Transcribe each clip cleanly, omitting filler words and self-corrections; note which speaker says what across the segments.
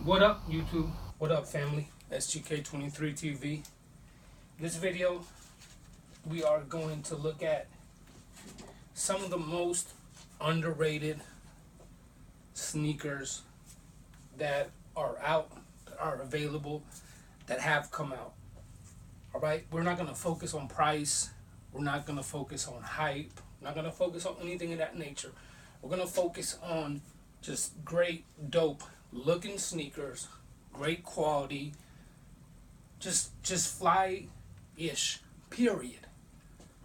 Speaker 1: What up, YouTube? What up, family? SGK23 TV. This video, we are going to look at some of the most underrated sneakers that are out, that are available, that have come out. All right, we're not going to focus on price. We're not going to focus on hype. We're not going to focus on anything of that nature. We're going to focus on just great, dope looking sneakers, great quality, just fly-ish, period.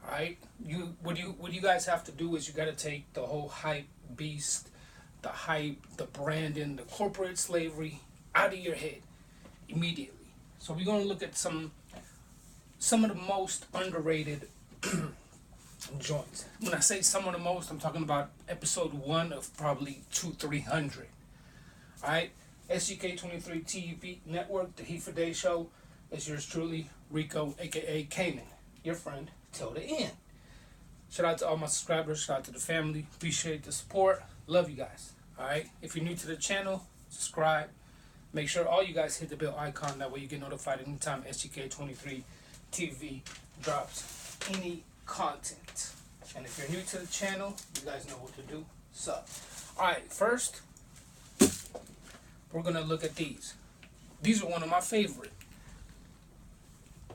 Speaker 1: All right, what you guys have to do is you got to take the whole hype beast, the hype, the branding, the corporate slavery out of your head immediately. So we're going to look at some of the most underrated joints. When I say some of the most, I'm talking about episode 1 of probably 200-300. All right, SGK23 TV Network, the Heat for Day Show. It's yours truly, Rico, aka Kanan, your friend till the end. Shout out to all my subscribers. Shout out to the family. Appreciate the support. Love you guys. All right, if you're new to the channel, subscribe. Make sure all you guys hit the bell icon. That way you get notified anytime SGK23 TV drops any content. And if you're new to the channel, you guys know what to do. So, all right, first, we're going to look at these. These are one of my favorite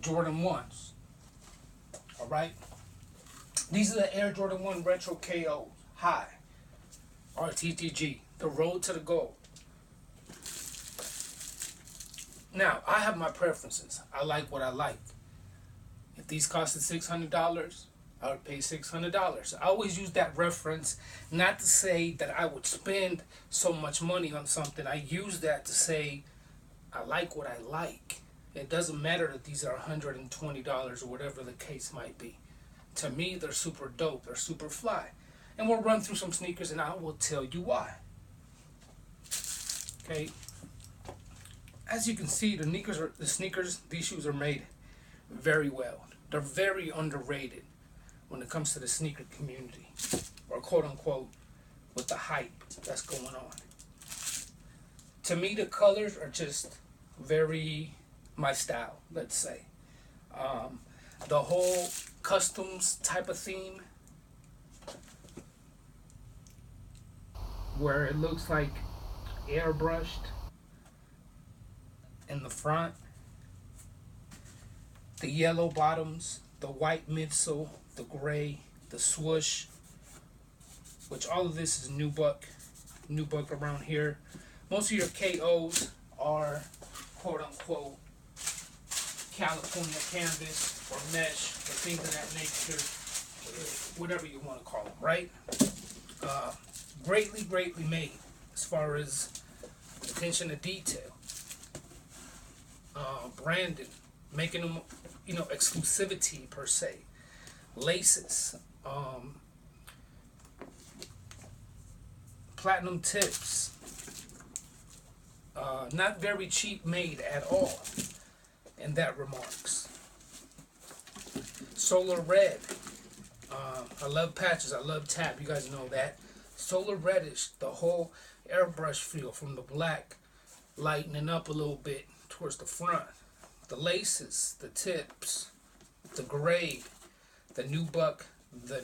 Speaker 1: Jordan 1s. All right? These are the Air Jordan 1 Retro KO High. RTTG. The road to the goal. Now, I have my preferences. I like what I like. If these costed $600, I would pay $600. I always use that reference, not to say that I would spend so much money on something. I use that to say I like what I like. It doesn't matter that these are $120 or whatever the case might be. To me, they're super dope. They're super fly. And we'll run through some sneakers and I will tell you why. Okay. As you can see, these shoes are made very well. They're very underrated when it comes to the sneaker community, or quote unquote, with the hype that's going on. To me, the colors are just very my style, let's say. The whole customs type of theme, where it looks like airbrushed in the front, the yellow bottoms, the white midsole, the gray, the swoosh, which all of this is nubuck around here. Most of your KOs are quote unquote California canvas or mesh or things of that nature, whatever you want to call them, right? Greatly made as far as attention to detail, branding, making them, exclusivity per se. Laces, platinum tips, not very cheap made at all in that remarks. Solar red, I love patches, I love tap, you guys know that. Solar reddish, the whole airbrush feel from the black lightening up a little bit towards the front. The laces, the tips, the gray, the nubuck, the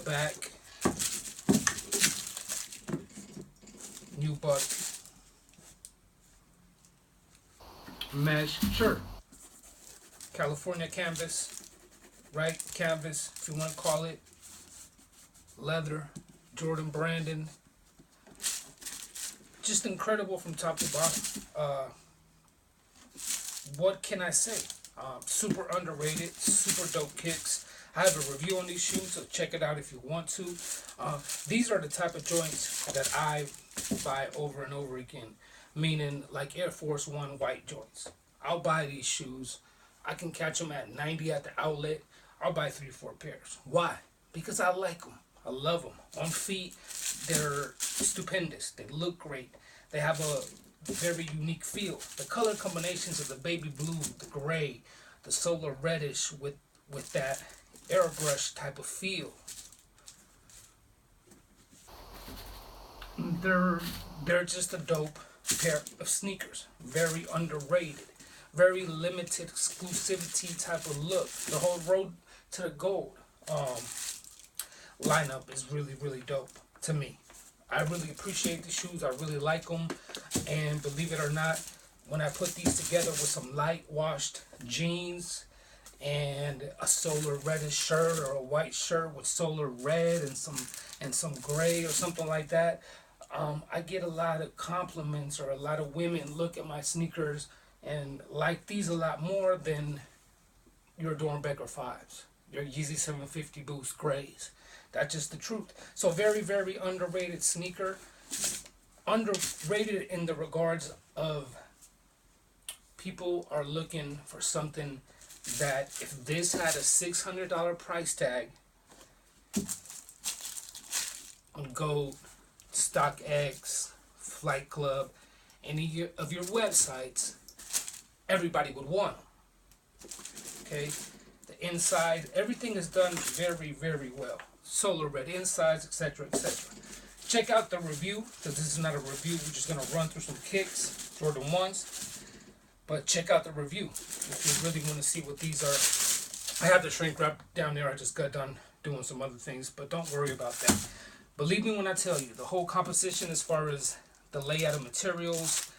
Speaker 1: back, nubuck, mesh, sure. California canvas, right? Canvas, if you want to call it. Leather, Jordan branding. Just incredible from top to bottom. What can I say? Super underrated, super dope kicks. I have a review on these shoes, so check it out if you want to. These are the type of joints that I buy over and over again, meaning like Air Force One white joints. I'll buy these shoes. I can catch them at 90 at the outlet. I'll buy 3-4 pairs. Why? Because I like them. I love them. On feet, they're stupendous. They look great. They have a very unique feel. The color combinations of the baby blue, the gray, the solar reddish with that airbrush type of feel. They're they're just a dope pair of sneakers. Very underrated. Very limited exclusivity type of look. The whole road to the gold um, lineup is really dope to me. I really appreciate the shoes. I really like them, and believe it or not, when I put these together with some light washed jeans and a solar reddish shirt or a white shirt with solar red and some gray or something like that, I get a lot of compliments, or a lot of women look at my sneakers and like these a lot more than your Dornbecker 5s, your Yeezy 750 Boost grays. That's just the truth. So very underrated sneaker. Underrated in the regards of people are looking for something that if this had a $600 price tag, go StockX, Flight Club, any of your websites, everybody would want them. Okay, the inside, everything is done very well. Solar red insides, etc. Check out the review, because this is not a review. We're just gonna run through some kicks, Jordan 1s. But check out the review if you really want to see what these are. I have the shrink wrap down there. I just got done doing some other things, but don't worry about that. Believe me when I tell you, the whole composition as far as the layout of materials,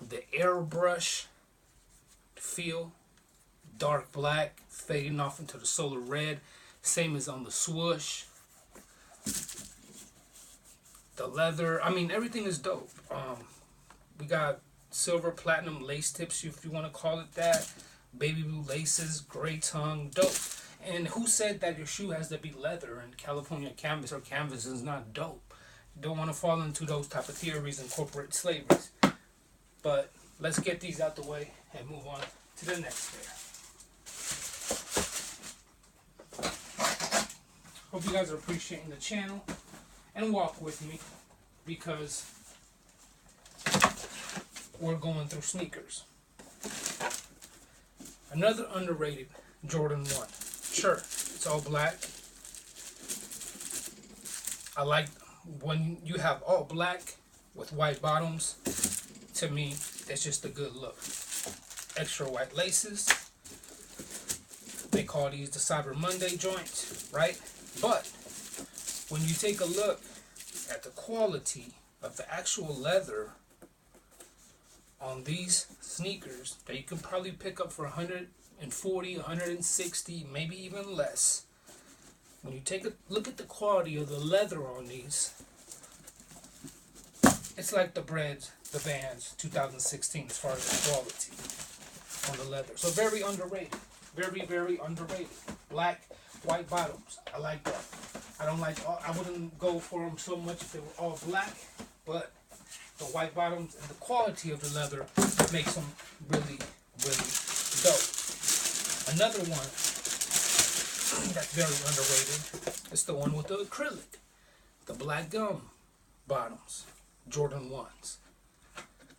Speaker 1: the airbrush feel, dark black, fading off into the solar red, same as on the swoosh. The leather, I mean, everything is dope. We got silver platinum lace tips, if you want to call it that, baby blue laces, gray tongue, dope. And who said that your shoe has to be leather and California canvas or canvas is not dope? You don't want to fall into those type of theories and corporate slavery. But let's get these out the way and move on to the next pair. Hope you guys are appreciating the channel and walk with me, because we're going through sneakers. Another underrated Jordan 1. Sure, it's all black. I like when you have all black with white bottoms. To me, it's just a good look. Extra white laces. They call these the Cyber Monday joints, right? But when you take a look at the quality of the actual leather on these sneakers that you can probably pick up for 140, 160, maybe even less. When you take a look at the quality of the leather on these, it's like the Vans 2016 as far as the quality on the leather. So very underrated. Very underrated. Black, white bottoms. I like that. I wouldn't go for them so much if they were all black, but the white bottoms and the quality of the leather makes them really dope. Another one that's very underrated is the one with the acrylic, the black gum bottoms, Jordan 1s.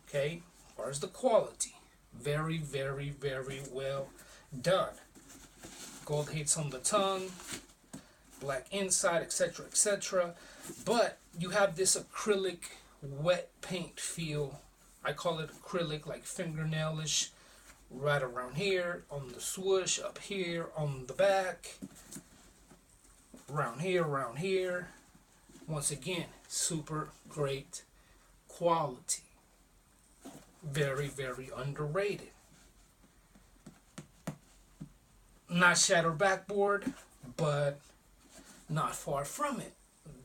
Speaker 1: Okay, as far as the quality, very well done. Gold hits on the tongue, black inside, etc. But you have this acrylic wet paint feel. I call it acrylic, like fingernailish, right around here on the swoosh, up here on the back, around here. Once again, super great quality. Very underrated. Not shatter backboard, but not far from it.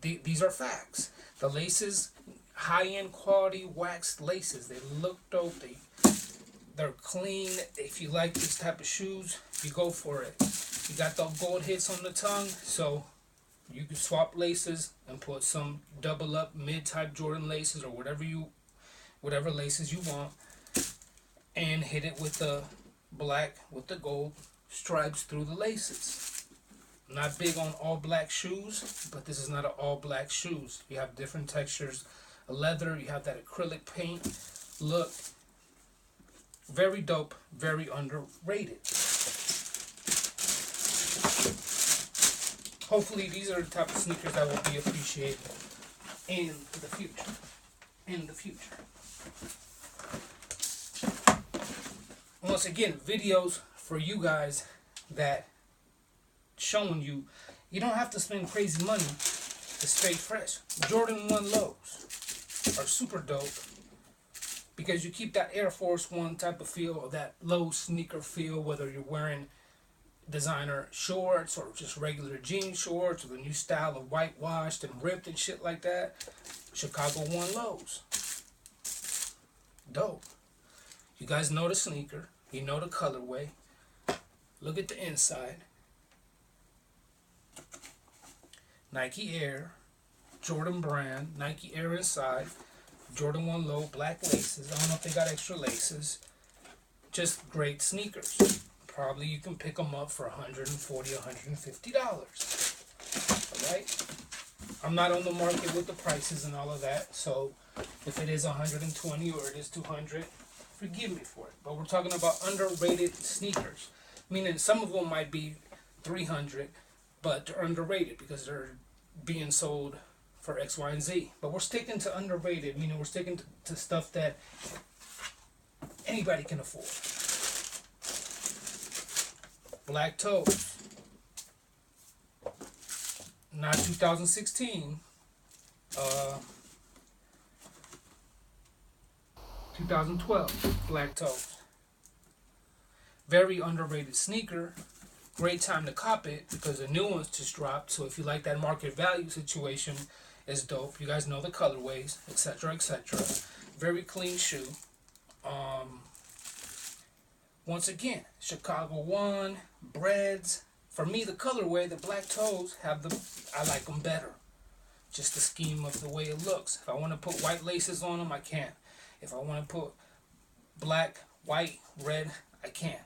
Speaker 1: These are facts. The laces, high-end quality waxed laces. They look dope. They're clean. If you like this type of shoes, you go for it. You got the gold hits on the tongue, so you can swap laces and put some double up mid-type Jordan laces or whatever laces you want, and hit it with the black with the gold stripes through the laces. I'm not big on all black shoes, but this is not an all black shoes. You have different textures of leather. You have that acrylic paint look. Very dope, very underrated. Hopefully these are the type of sneakers that will be appreciated in the future. In the future. Once again, videos for you guys that showing you don't have to spend crazy money to stay fresh. Jordan 1 lows are super dope because you keep that Air Force One type of feel, or that low sneaker feel, whether you're wearing designer shorts or just regular jean shorts, or the new style of whitewashed and ripped and shit like that. Chicago 1 lows. Dope. You guys know the sneaker. You know the colorway. Look at the inside. Nike Air, Jordan brand, Nike Air inside, Jordan 1 low, black laces. I don't know if they got extra laces. Just great sneakers. Probably you can pick them up for $140, $150. Alright? I'm not on the market with the prices and all of that, so if it is 120 or it is 200, forgive me for it. But we're talking about underrated sneakers, meaning some of them might be 300, but they're underrated because they're being sold for X, Y, and Z. But we're sticking to underrated, meaning we're sticking to stuff that anybody can afford. Black toes. Not 2016. 2012. Black toes. Very underrated sneaker. Great time to cop it because the new ones just dropped. So if you like that market value situation, it's dope. You guys know the colorways, etc., etc. Very clean shoe. Once again, Chicago 1, breads. For me, the colorway, the black toes, I like them better. Just the scheme of the way it looks. If I want to put white laces on them, I can. If I want to put black, white, red, I can.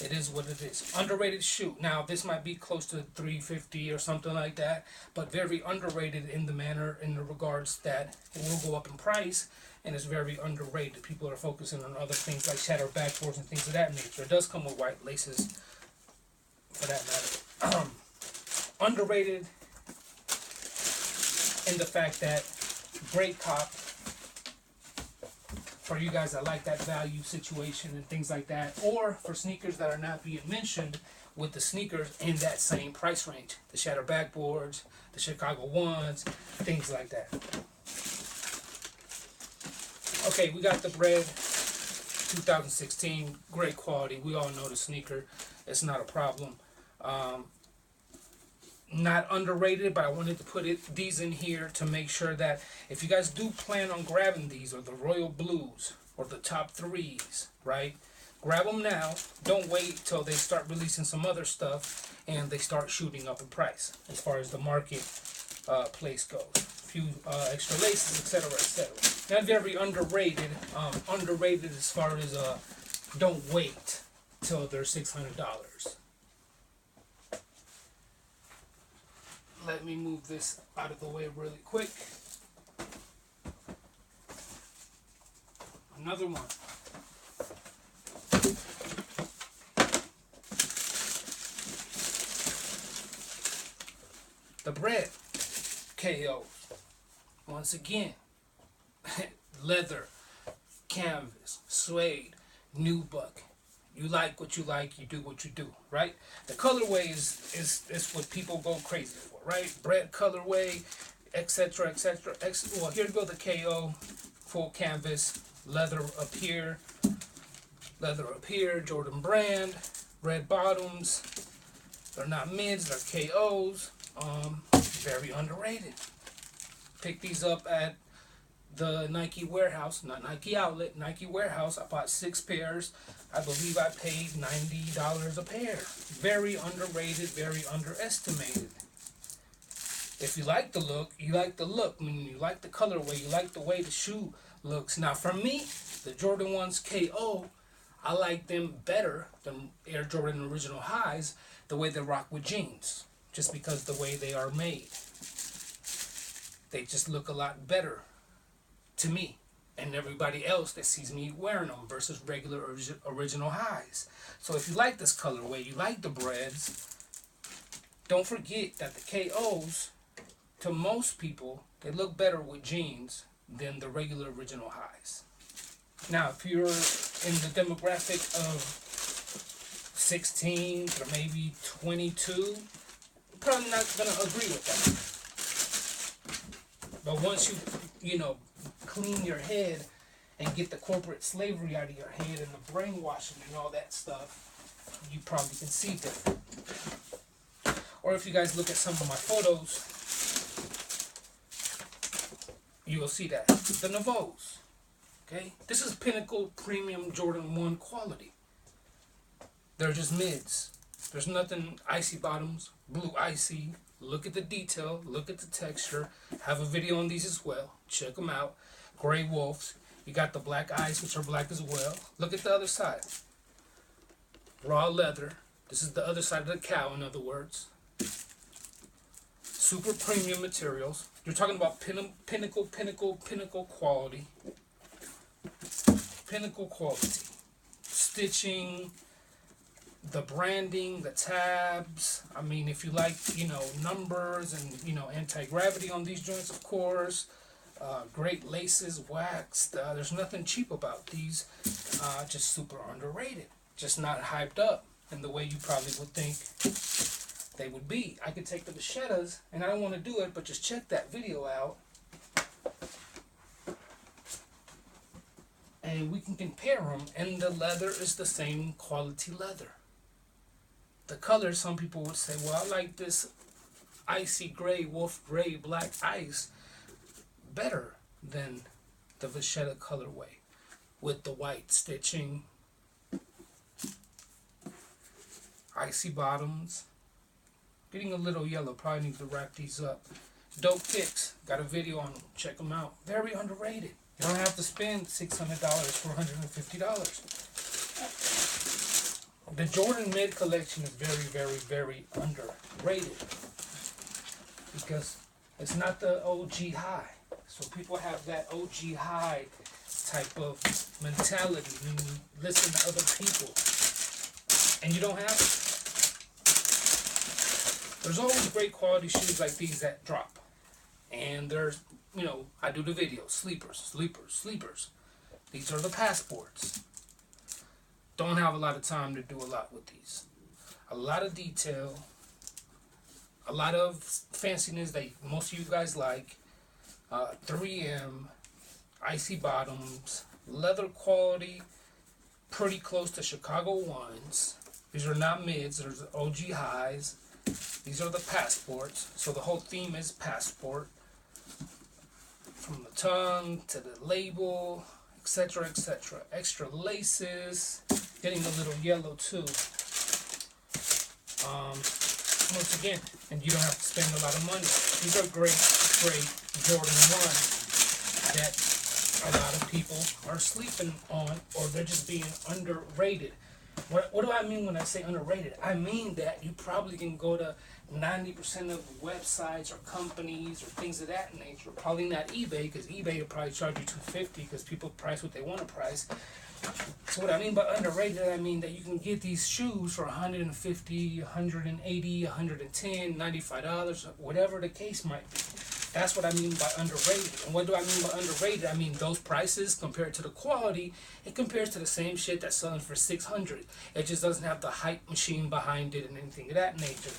Speaker 1: It is what it is. Underrated shoe. Now, this might be close to $350 or something like that, but very underrated in the regards that it will go up in price, and it's very underrated. People are focusing on other things like shatter backboards and things of that nature. It does come with white laces, for that matter. Underrated in the fact that great cop for you guys that like that value situation and things like that, or for sneakers that are not being mentioned with the sneakers in that same price range. The shatter backboards, the Chicago 1s, things like that. Okay, we got the bread 2016, great quality. We all know the sneaker. It's not a problem. Not underrated, but I wanted to put these in here to make sure that if you guys do plan on grabbing these, or the Royal Blues, or the top 3s, right? Grab them now. Don't wait till they start releasing some other stuff and they start shooting up in price as far as the market place goes. A few extra laces, etc., etc. Not very underrated. Underrated as far as don't wait till they're $600. Let me move this out of the way really quick. Another one. The bread KO. Once again, leather, canvas, suede, nubuck. You like what you like, you do what you do, right? The colorway is what people go crazy for, right? Bread colorway, etc., etc. Well, here you go, the KO, full canvas, leather up here, Jordan brand, red bottoms. They're not mids, they're KOs. Very underrated. Pick these up at the Nike warehouse, not Nike outlet, Nike warehouse. I bought 6 pairs. I believe I paid $90 a pair. Very underrated, very underestimated. If you like the look, you like the look. I mean, you like the colorway, you like the way the shoe looks. Now, for me, the Jordan 1's KO, I like them better than Air Jordan Original Highs, the way they rock with jeans, just because the way they are made. They just look a lot better to me and everybody else that sees me wearing them versus regular Original Highs. So if you like this colorway, you like the breads, don't forget that the KOs to most people, they look better with jeans than the regular original highs. Now, if you're in the demographic of 16 or maybe 22, you're probably not going to agree with that. But once you know, clean your head and get the corporate slavery out of your head and the brainwashing and all that stuff, you probably can see different. Or if you guys look at some of my photos, you will see that. The Novos. Okay? This is Pinnacle Premium Jordan 1 quality. They're just mids. There's nothing icy bottoms, blue icy. Look at the detail. Look at the texture. Have a video on these as well. Check them out. Gray Wolves. You got the black eyes, which are black as well. Look at the other side. Raw leather. This is the other side of the cow, in other words. Super premium materials. You're talking about pinnacle quality. Pinnacle quality. Stitching, the branding, the tabs. I mean, if you like, you know, numbers and, you know, anti-gravity on these joints, of course. Great laces, waxed. There's nothing cheap about these. Just super underrated. Just not hyped up in the way you probably would think they would be. I could take the Machettas, and I don't want to do it, but just check that video out. And we can compare them, and the leather is the same quality leather. The color, some people would say, well, I like this icy gray, wolf gray, black ice better than the Vachetta colorway with the white stitching, icy bottoms. Getting a little yellow, probably need to wrap these up. Dope kicks, got a video on them, check them out. Very underrated. You don't have to spend $600 for $150. The Jordan Mid collection is very underrated because it's not the OG high. So people have that OG high type of mentality when you listen to other people, and you don't have it. There's always great quality shoes like these that drop, and there's, you know, I do the videos, sleepers. These are the passports. Don't have a lot of time to do a lot with these. A lot of detail, a lot of fanciness that most of you guys like. 3M, icy bottoms, leather quality, pretty close to Chicago ones. These are not mids, there's OG highs. These are the passports, so the whole theme is passport. From the tongue to the label, etc., etc. Extra laces, getting a little yellow too. Once again, and you don't have to spend a lot of money. These are great Jordan 1 that a lot of people are sleeping on, or they're just being underrated. What do I mean when I say underrated? I mean that you probably can go to 90% of websites or companies or things of that nature. Probably not eBay, because eBay will probably charge you $250 because people price what they want to price. So what I mean by underrated, I mean that you can get these shoes for $150, $180, $110, $95, whatever the case might be. That's what I mean by underrated. And what do I mean by underrated? I mean those prices compared to the quality, it compares to the same shit that's selling for $600. It just doesn't have the hype machine behind it and anything of that nature.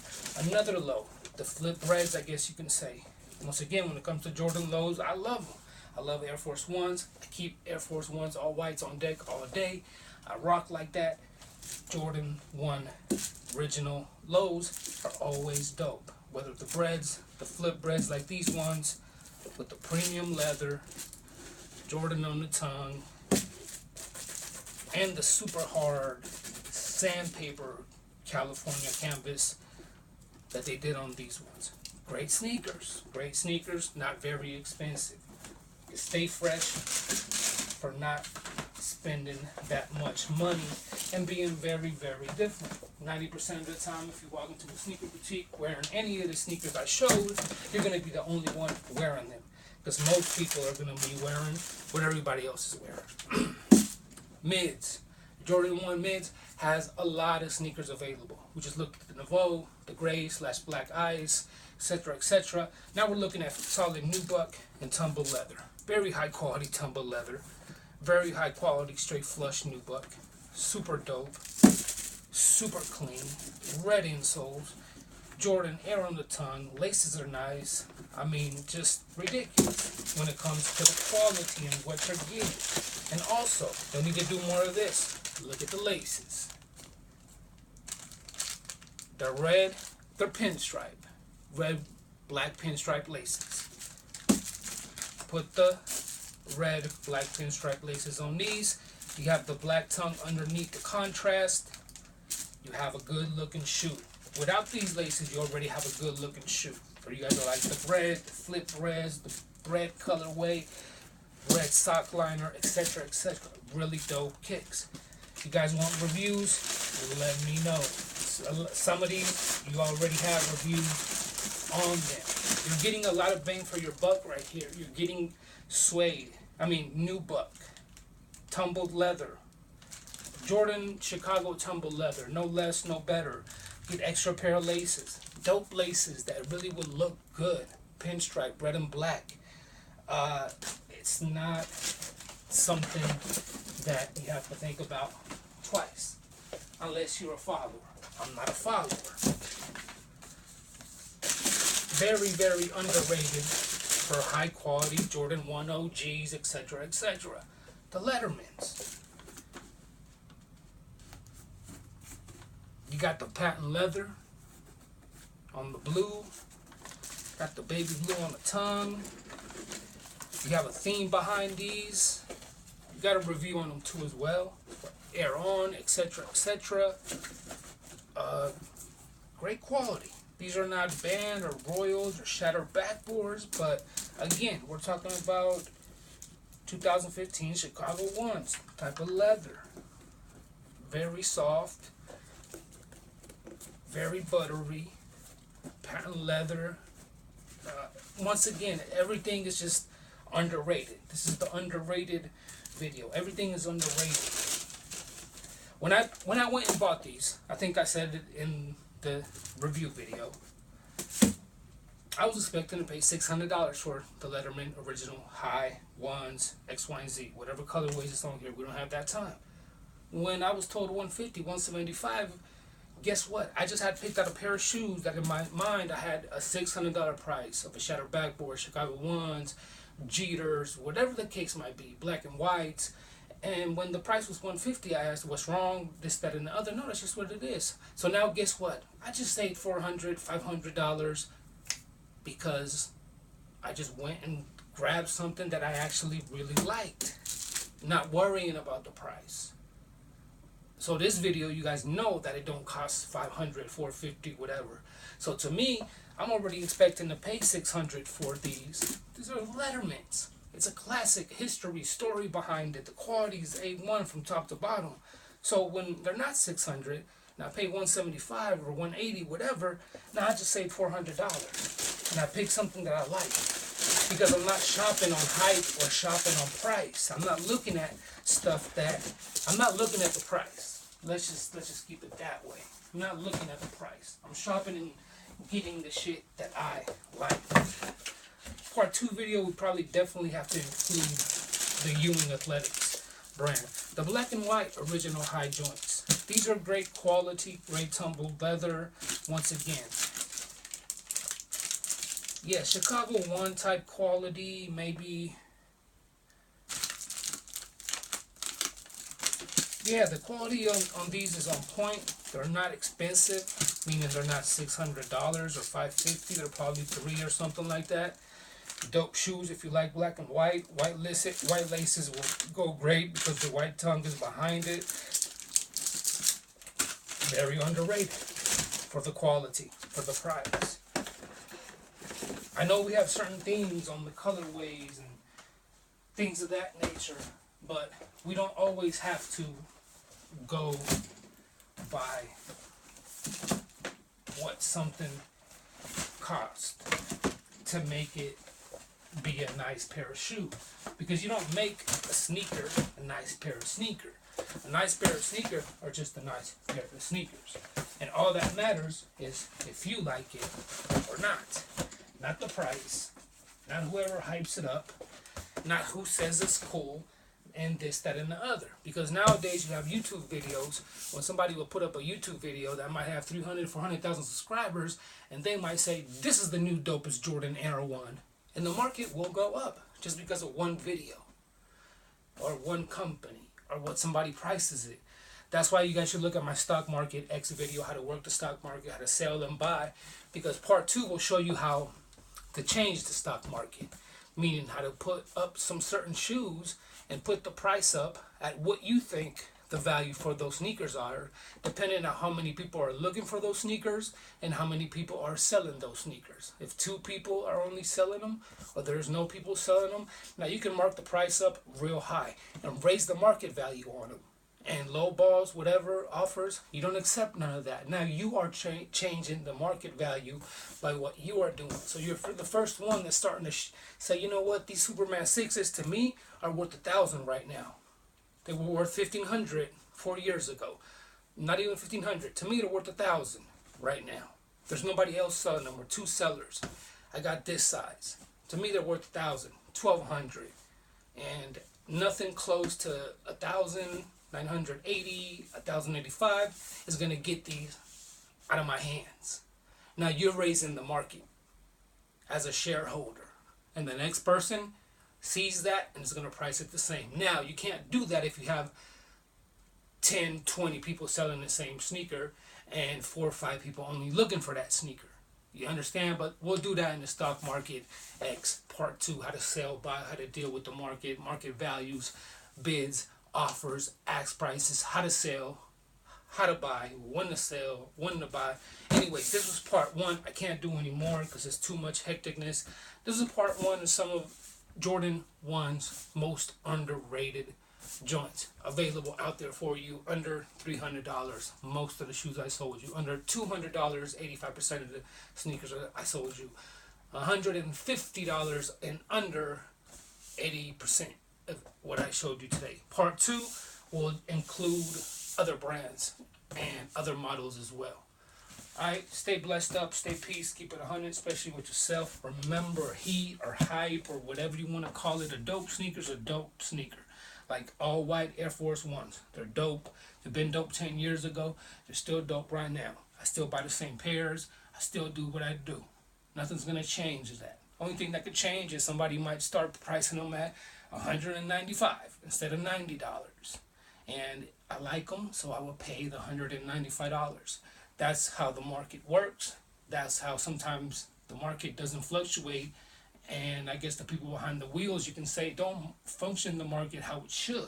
Speaker 1: Another low, the flip breads, I guess you can say. Once again, when it comes to Jordan lows, I love them. I love Air Force Ones. I keep Air Force Ones all whites on deck all day. I rock like that. Jordan 1 original lows are always dope. Whether the breads, the flip breads like these ones, with the premium leather, Jordan on the tongue, and the super hard sandpaper California canvas that they did on these ones. Great sneakers, not very expensive. You stay fresh for not spending that much money and being very different. 90% of the time, if you walk into a sneaker boutique wearing any of the sneakers I showed, you're going to be the only one wearing them, because most people are going to be wearing what everybody else is wearing. Mids, Jordan 1 Mids has a lot of sneakers available. We just looked at the Nouveau, the gray / black ice, etc., etc. Now we're looking at solid nubuck and tumble leather. Very high quality tumble leather. Very high quality straight flush nubuck. Super dope. Super clean. Red insoles. Jordan air on the tongue. Laces are nice. I mean, just ridiculous when it comes to the quality and what you're getting. And also, they need to do more of this. Look at the laces. They're red. They're pinstripe. Red, black pinstripe laces. Put the red, black pinstripe laces on these. You have the black tongue underneath the contrast. You have a good looking shoe. Without these laces, you already have a good looking shoe. For you guys are like the red, the flip reds, the red colorway, red sock liner, etc., etc. Really dope kicks. If you guys want reviews, let me know. Some of these, you already have reviews on them. You're getting a lot of bang for your buck right here. You're getting nubuck, tumbled leather, Jordan Chicago tumbled leather, no less, no better. Get extra pair of laces, dope laces that really would look good. Pinstripe, red and black. It's not something that you have to think about twice, unless you're a follower. I'm not a follower. Very, very underrated for high quality Jordan 1 OGs, etc., etc. The Lettermans. You got the patent leather on the blue. Got the baby blue on the tongue. You have a theme behind these. You got a review on them too as well. Air on, etc., etc. Great quality. These are not band or royals or shattered backboards, but again, we're talking about 2015 Chicago 1s type of leather. Very soft, very buttery, patent leather. Once again, everything is just underrated. This is the underrated video. Everything is underrated. When I went and bought these, I think I said it in the review video, I was expecting to pay $600 for the Letterman original high ones, X, Y, and Z, whatever colorways it's on here. We don't have that time. When I was told 150, 175, guess what? I just had picked out a pair of shoes that in my mind I had a $600 price of a shattered backboard, Chicago 1s, Jeters, whatever the case might be, black and whites. And when the price was 150, I asked, what's wrong? This, that, and the other. No, that's just what it is. So now guess what? I just saved $400, $500 because I just went and grabbed something that I actually really liked, not worrying about the price. So this video, you guys know that it don't cost $500, $450, whatever. So to me, I'm already expecting to pay $600 for these. These are Lettermans. It's a classic history story behind it. The quality is A1 from top to bottom. So when they're not $600, and I pay $175 or $180, whatever, now I just saved $400. And I picked something that I like. Because I'm not shopping on hype or shopping on price. I'm not looking at stuff that, I'm not looking at the price. Let's just keep it that way. I'm not looking at the price. I'm shopping and getting the shit that I like. Part 2 video, we probably definitely have to include the Ewing Athletics brand. The black and white original high joints. These are great quality, great tumbled leather. Once again, yeah, Chicago 1 type quality, maybe. Yeah, the quality on these is on point. They're not expensive, meaning they're not $600 or $550. They're probably $3 or something like that. Dope shoes if you like black and white. White laces will go great because the white tongue is behind it. Very underrated for the quality, for the price. I know we have certain themes on the colorways and things of that nature, but we don't always have to go by what something costs to make it be a nice pair of shoes. Because you don't make a sneaker a nice pair of sneaker. A nice pair of sneakers are just a nice pair of sneakers. And all that matters is if you like it or not. Not the price, not whoever hypes it up, not who says it's cool, and this, that, and the other. Because nowadays you have YouTube videos. When somebody will put up a YouTube video that might have 300, 400,000 subscribers, and they might say, this is the new dopest Jordan Air 1. And the market will go up just because of one video or one company or what somebody prices it. That's why you guys should look at my stock market X video, how to work the stock market, how to sell and buy. Because part 2 will show you how to change the stock market. Meaning how to put up some certain shoes and put the price up at what you think the value for those sneakers are, depending on how many people are looking for those sneakers and how many people are selling those sneakers. If 2 people are only selling them, or there's no people selling them, now you can mark the price up real high and raise the market value on them. And low balls, whatever offers, you don't accept none of that. Now you are changing the market value by what you are doing. So you're the first one that's starting to say, you know what, these Superman 6s to me are worth $1,000 right now. They were worth $1,500 4 years ago. Not even $1,500. To me, they're worth $1,000 right now. There's nobody else selling them. We're 2 sellers. I got this size. To me, they're worth $1,000, $1,200, and nothing close to $1,000. 980, 1085 is going to get these out of my hands. Now you're raising the market as a shareholder, and the next person sees that and is going to price it the same. Now you can't do that if you have 10, 20 people selling the same sneaker and 4 or 5 people only looking for that sneaker. You understand? But we'll do that in the stock market X part 2, how to sell, buy, how to deal with the market, market values, bids, offers, ask prices, how to sell, how to buy, when to sell, when to buy. Anyways, this was part 1. I can't do any more because it's too much hecticness. This is part 1 of some of Jordan 1's most underrated joints available out there for you under $300. Most of the shoes I sold you under $200. 85% of the sneakers I sold you $150 and under 80% of what I showed you today. Part 2 will include other brands and other models as well. Alright, stay blessed up, stay peace, keep it 100, especially with yourself. Remember, heat or hype or whatever you want to call it, a dope sneaker's a dope sneaker. Like all white Air Force Ones. They're dope. They've been dope 10 years ago. They're still dope right now. I still buy the same pairs. I still do what I do. Nothing's going to change that. Only thing that could change is somebody might start pricing them at $195 instead of $90. And I like them, so I will pay the $195. That's how the market works. That's how sometimes the market doesn't fluctuate. And I guess the people behind the wheels, you can say, don't function the market how it should.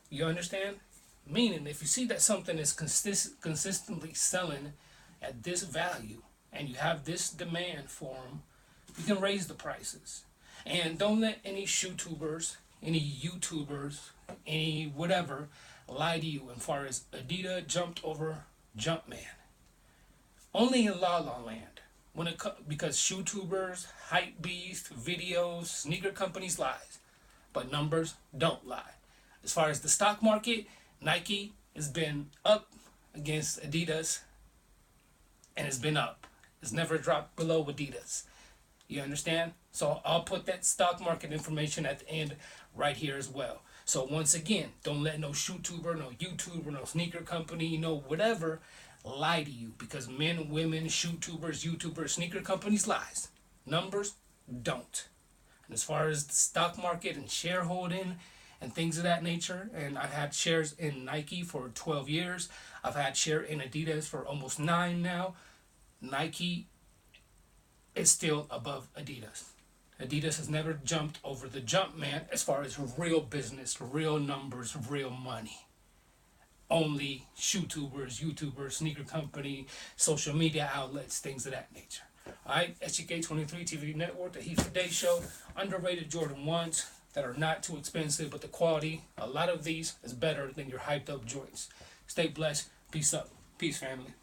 Speaker 1: You understand? Meaning, if you see that something is consistently selling at this value and you have this demand for them, you can raise the prices. And don't let any shoe-tubers, any YouTubers, any whatever lie to you as far as Adidas jumped over Jumpman. Only in La La Land. Because shoe-tubers, hype beasts, videos, sneaker companies lies. But numbers don't lie. As far as the stock market, Nike has been up against Adidas and it's been up. It's never dropped below Adidas. You understand? So I'll put that stock market information at the end right here as well. So once again, don't let no shoe-tuber, no YouTuber, no sneaker company, no whatever lie to you, because men, women, shoe-tubers, YouTubers, sneaker companies lies. Numbers don't. And as far as the stock market and shareholding and things of that nature, and I've had shares in Nike for 12 years. I've had share in Adidas for almost 9 now. Nike is still above Adidas. Adidas has never jumped over the Jumpman as far as real business, real numbers, real money. Only shoe-tubers, YouTubers, sneaker company, social media outlets, things of that nature. Alright, SGK23 TV Network, the Heat for Day Show. Underrated Jordan 1s that are not too expensive, but the quality, a lot of these is better than your hyped up joints. Stay blessed. Peace up. Peace, family.